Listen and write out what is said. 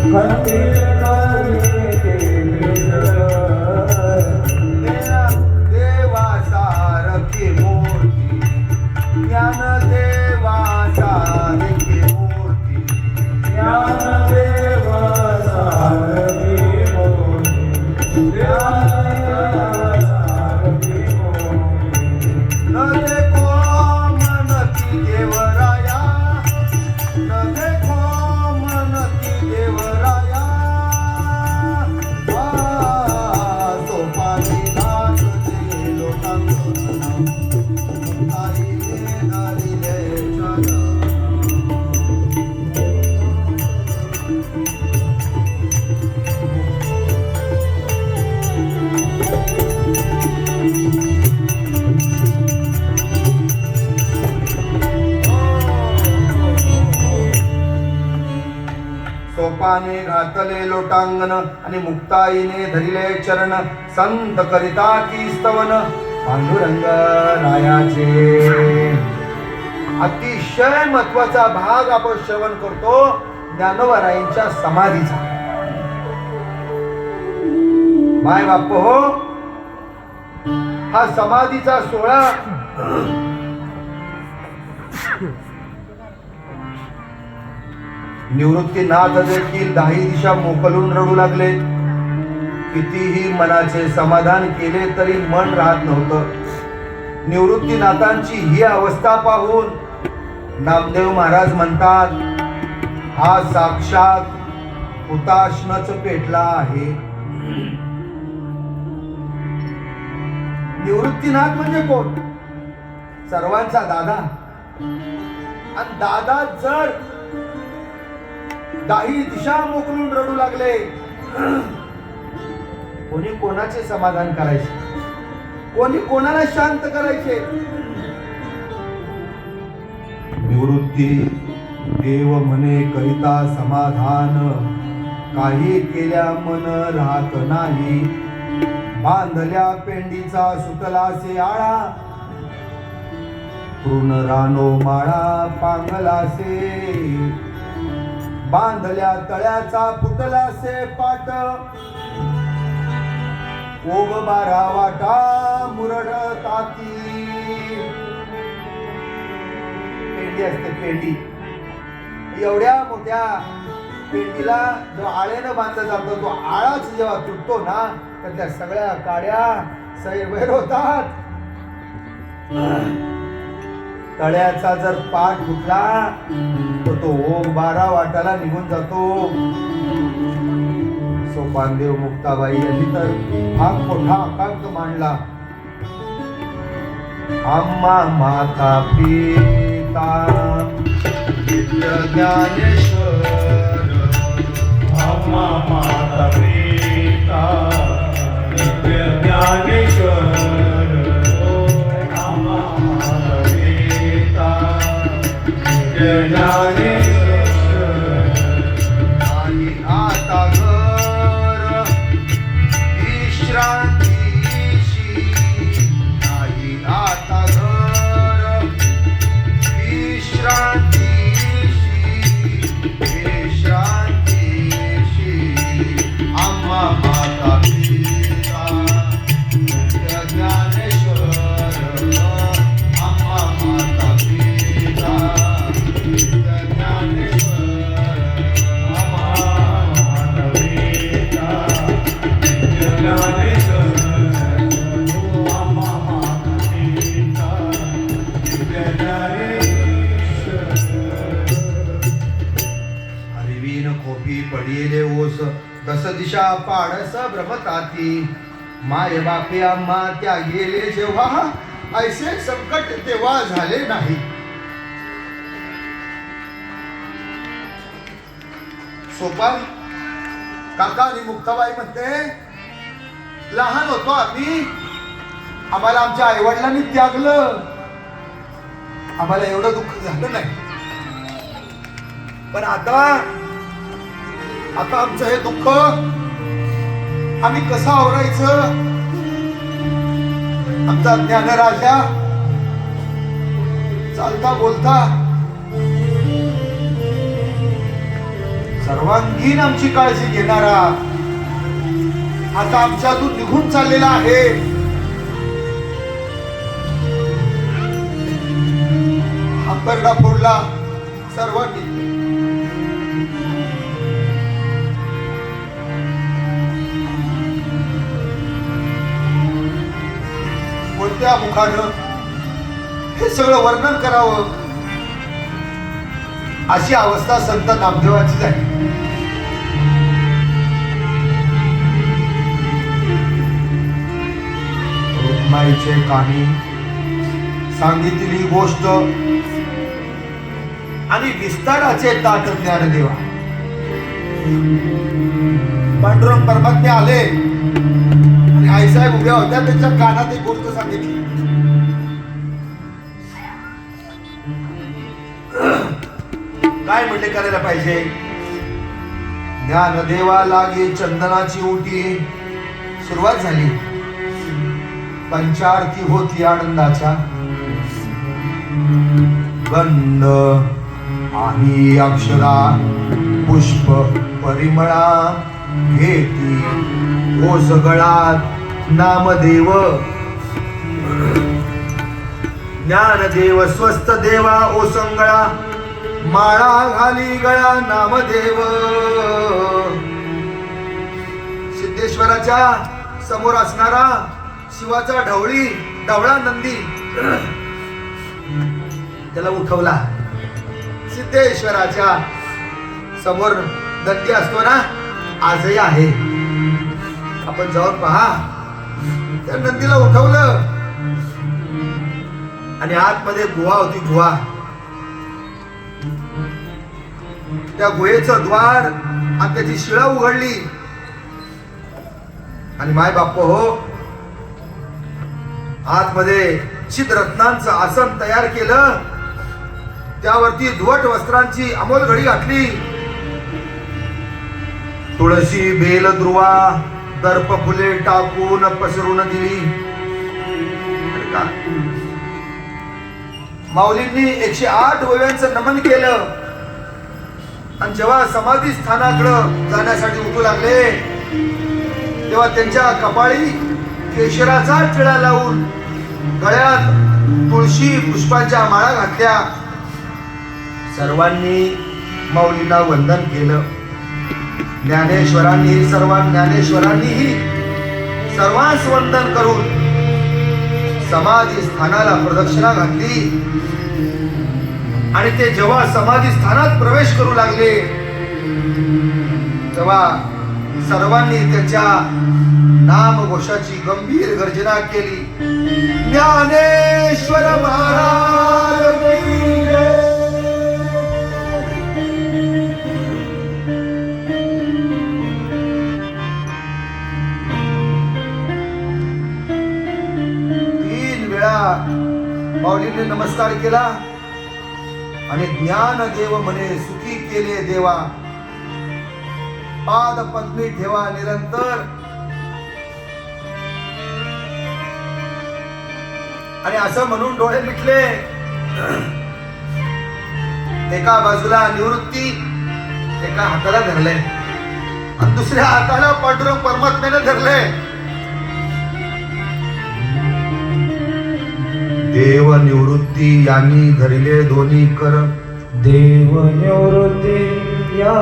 खंबीर देवा सारखी मूर्ती ज्ञानदेवा सारखी मूर्ती ज्ञानदेवा सारखी मूर्ती सारखी मूर्ती न देखो मनती देवराया न देखो मनती देवराया सोपानी नाथ दे लोटांगण मुक्ताईने धरिले चरण सोपाने घातले लोटांगण आणि मुक्ताईने धरिले चरण संत करिता की स्तवन पांडुरंग रायाचे. अतिशय महत्वाचा भाग आपण श्रवण करतो ज्ञानोबारायांच्या समाधीचा. माय बाप हो, हा समाधीचा सोहळा निवृत्तीनाथ देखील 10 दिशा मोकलून रडू लागले. कितीही मनाचे समाधान केले तरी मन राहत नव्हतं. निवृत्तीनाथांची ही अवस्था पाहून नामदेव महाराज म्हणतात, हा साक्षात हुताशनच पेटला आहे. निवृत्तीनाथ म्हणजे कोण? सर्वांचा दादा. आणि दादा जर 10 दिशा मोकलून रडू लागले, कोणी कोणाचे समाधान करायचे? कोणी कोणाला शांत करायचे? निवृत्ती देव म्हणे करिता समाधान, काही केल्या मन राहत नाही. बांधल्या पेंडीचा सुटलासे आळा, तृण रानो माळा पांगलासे. बांधल्या तळ्याचा फुटलासे पाट, ओग 12 वाटा मुरड ताती. पेंडी असते पेंडी. एवढ्या मोठ्या पेंडीला जो आळ्यानं बांधला जातो, तो आळाच जेव्हा तुटतो ना, तर त्या सगळ्या काड्या सैरभैर होतात. तळ्याचा जर पाठ फुटला तर तो ओघ 12 वाटाला निघून जातो. सोपानदेव मुक्ताबाई यांनी तर हा मोठा आकांत मांडला. आम्हा माता पिता नित्य ज्ञानेश्वर, आम्हा माता पिता नित्य ज्ञानेश्वर, आम्हा माता पिता नित्य ज्ञानेश्वर. नाही आता घर विश्रांतीशी, नाही आता घर विश्रांतीशी, विश्रांतीशी. आम्हा माता पिता नित्य ज्ञानेश्वर, आम्हा माता पिता नित्य ज्ञानेश्वर, आम्हा माता पिता नित्य ज्ञानेश्वर, आम्हा माता पिता नित्य ज्ञानेश्वर. हरिवीन खोपी पडिले ओस, 10 दिशा पाडस भ्रमताती. माय बापे आम्हा त्या गेले जेव्हा, ऐसे संकट तेव्हा झाले नाही. सोपान काका आणि मुक्ताबाई म्हणते, लहान होतो आम्ही, आम्हाला आमच्या आईवडिलांनी त्यागलं, आम्हाला एवढं दुःख झालं नाही. पण आता आमचं हे दुःख आम्ही कसं आवरायचं? आमचा ज्ञानराजा चालता बोलता सर्वांगीण आमची काळजी घेणारा आता आमच्यातून निघून चाललेला आहे. हा करडा फोडला सर्वांनी. कोणत्या मुखानं हे सगळं वर्णन करावं अशी अवस्था संत नामदेवाची झाली. रुक्माईचे कानी सांगितली गोष्ट आणि विस्ताराचे ताट ज्ञानदेवा. पांडुरंग परमात्मे आले आणि आईसाहेब उभ्या होत्या, त्यांच्या कानात एक गोष्ट सांगितली. काय म्हणले करायला पाहिजे? ज्ञानदेवा लागे चंदनाची ओटी. सुरुवात झाली. पंचारती होती आनंदाच्या. गंध आणि अक्षरा पुष्प परिमळा घेती ओस गळात नामदेव. ज्ञानदेव स्वस्थ देवा ओसंगळा माळा घाली गळा नामदेव. सिद्धेश्वराच्या समोर असणारा शिवाचा ढवळा नंदी त्याला उठवला. सिद्धेश्वराच्या समोर नंदी असतो ना, आजही आहे. आपण जाऊन पहा. त्या नंदीला उठवलं आणि आतमध्ये गुहा होती. गुहा, त्या गुहेचं द्वार आणि त्याची शिळा उघडली आणि माय बाप हो, आतमध्ये चित्ररत्नांचं आसन तयार केलं. त्यावरती धुवट वस्त्रांची अमोल घडी घातली. तुळशी बेल द्रुवा दर्प फुले टाकून पसरून दिली. माऊलींनी 108 ओव्यांचं नमन केलं आणि जेव्हा समाधी स्थानाकडे जाण्यासाठी उठू लागले तेव्हा त्यांच्या कपाळी केशराचा टिळा लावून गळ्यात तुळशी पुष्पांच्या माळा घातल्या. सर्वांनी माऊलींना वंदन केलं. ज्ञानेश्वरांनीही सर्वांस वंदन करून समाधी स्थानाला प्रदक्षिणा घातली आणि ते जेव्हा समाधी स्थानात प्रवेश करू लागले तेव्हा सर्वांनी त्यांच्या नामघोषाची गंभीर गर्जना केली. ज्ञानेश्वर महाराज की जय. माऊलीने नमस्कार केला आणि ज्ञानदेव म्हणे सुखी केले देवा, पाद पद्मी ठेवा निरंतर. आणि असं म्हणून डोळे मिटले. एका बाजूला निवृत्ती एका हाताला धरले आणि दुसऱ्या हाताला पांडुरंग परमात्म्याने धरले. देव निवृत्ती यांनी धरले दोन्ही कर. देव निवृत्ती या